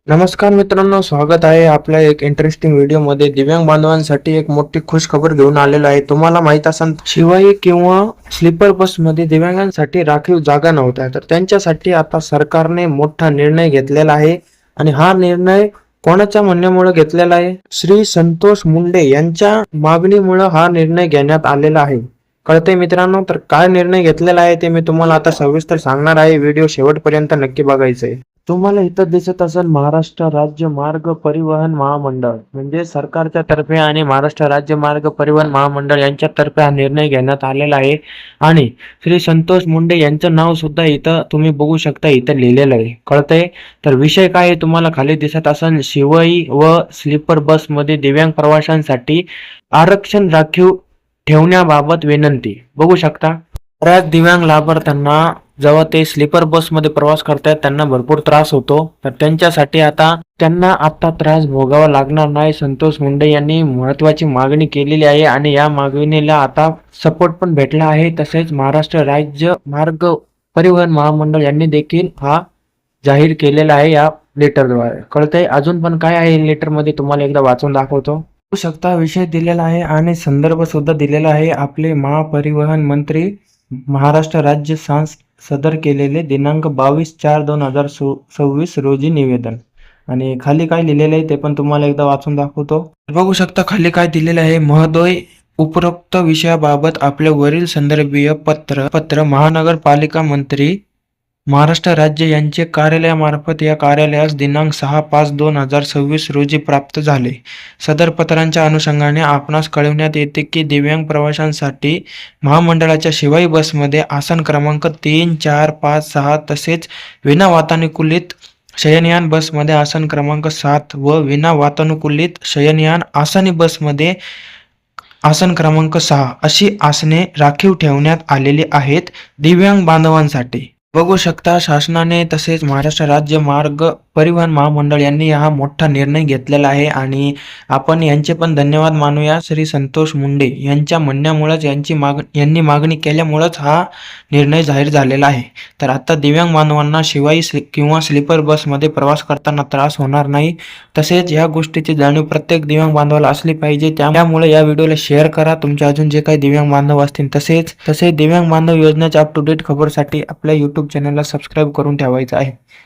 नमस्कार मित्रांनो, स्वागत आहे आपल्या एक इंटरेस्टिंग व्हिडिओमध्ये. दिव्यांग बांधवांसाठी एक मोठी खुश खबर घेऊन आलेलो आहे. तुम्हाला माहित असेल, शिवाई किंवा स्लीपर बसमध्ये दिव्यांगांसाठी राखीव जागा नव्हत्या, तर त्यांच्यासाठी आता सरकारने मोठा निर्णय घेतलेला आहे. आणि हा निर्णय कोणाच्या म्हणण्यामुळे घेतलेला आहे? श्री संतोष मुंडे यांच्या मागणीमुळे हा निर्णय घेण्यात आलेला आहे. कळतंय मित्रांनो? तर काय निर्णय घेतलेला आहे ते मी तुम्हाला आता सविस्तर सांगणार आहे. व्हिडिओ शेवटपर्यंत नक्की बघायचा आहे. तुम्हाला इथं दिसत असेल महाराष्ट्र राज्य मार्ग परिवहन महामंडळ, म्हणजे सरकारच्या तर्फे आणि महाराष्ट्र राज्य मार्ग परिवहन महामंडळ यांच्या तर्फे हा निर्णय घेण्यात आलेला आहे. आणि श्री संतोष मुंडे यांचं नाव सुद्धा इथं तुम्ही बघू शकता, इथं लिहिलेलं आहे. कळतंय? तर विषय काय आहे तुम्हाला खाली दिसत असेल, शिवाई व स्लीपर बस मध्ये दिव्यांग प्रवाशांसाठी आरक्षण राखीव ठेवण्याबाबत विनंती. बघू शकता, बऱ्याच दिव्यांग लाभार्थ्यांना जेव्हा ते स्लीपर बसमध्ये प्रवास करतात त्यांना भरपूर त्रास होतो. तर त्यांच्यासाठी त्यांना आता त्रास भोगावा लागणार नाही. संतोष मुंडे यांनी महत्वाची मागणी केलेली आहे आणि या मागणीला आता सपोर्ट पण भेटला आहे. तसेच महाराष्ट्र राज्य मार्ग परिवहन महामंडळ यांनी देखील हा जाहीर केलेला आहे या लेटरद्वारे. कळतंय? अजून पण काय आहे लेटर मध्ये तुम्हाला एकदा वाचून दाखवतो. बघू शकता, विषय दिलेला आहे आणि संदर्भ सुद्धा दिलेला आहे. आपले महापरिवहन मंत्री महाराष्ट्र राज्य सदर केलेले दिनांक 22/4/2026 रोजी निवेदन. आणि खाली काय लिहिलेलं आहे ते पण तुम्हाला एकदा वाचून दाखवतो. बघू शकता खाली काय दिलेलं आहे. महोदय, उपरोक्त विषयाबाबत आपले वरील संदर्भीय पत्र महानगरपालिका मंत्री महाराष्ट्र राज्य यांचे कार्यालयामार्फत या कार्यालयास दिनांक 6/5/2026 रोजी प्राप्त झाले. सदर पत्रांच्या अनुषंगाने आपणास कळविण्यात येते की दिव्यांग प्रवाशांसाठी महामंडळाच्या शिवाई बसमध्ये आसन क्रमांक 3, 4, 5, 6 तसेच विना वातानुकूलित शयनयान बसमध्ये आसन क्रमांक 7 व विना वातानुकूलित शयनयान आसनी बसमध्ये आसन क्रमांक 6 अशी आसने राखीव ठेवण्यात आलेली आहेत दिव्यांग बांधवांसाठी. बघू शकता, शासनाने तसेच महाराष्ट्र राज्य मार्ग परिवहन महामंडळ यांनी हा मोठा निर्णय घेतलेला आहे. आणि आपण यांचे पण धन्यवाद मानूया. श्री संतोष मुंडे यांच्या म्हणण्यामुळेच यांनी मागणी केल्यामुळेच हा निर्णय जाहीर झालेला आहे. तर आता दिव्यांग बांधवांना शिवाई किंवा स्लीपर बसमध्ये प्रवास करताना त्रास होणार नाही. तसेच या गोष्टीची जाणीव प्रत्येक दिव्यांग बांधवाला असली पाहिजे. त्यामुळे या व्हिडिओला शेअर करा तुमचे अजून जे काही दिव्यांग बांधव असतील. तसेच दिव्यांग बांधव योजनेच्या अप टू डेट खबरसाठी आपल्या यूट्यूब चॅनलला सबस्क्राईब करून ठेवायचं आहे.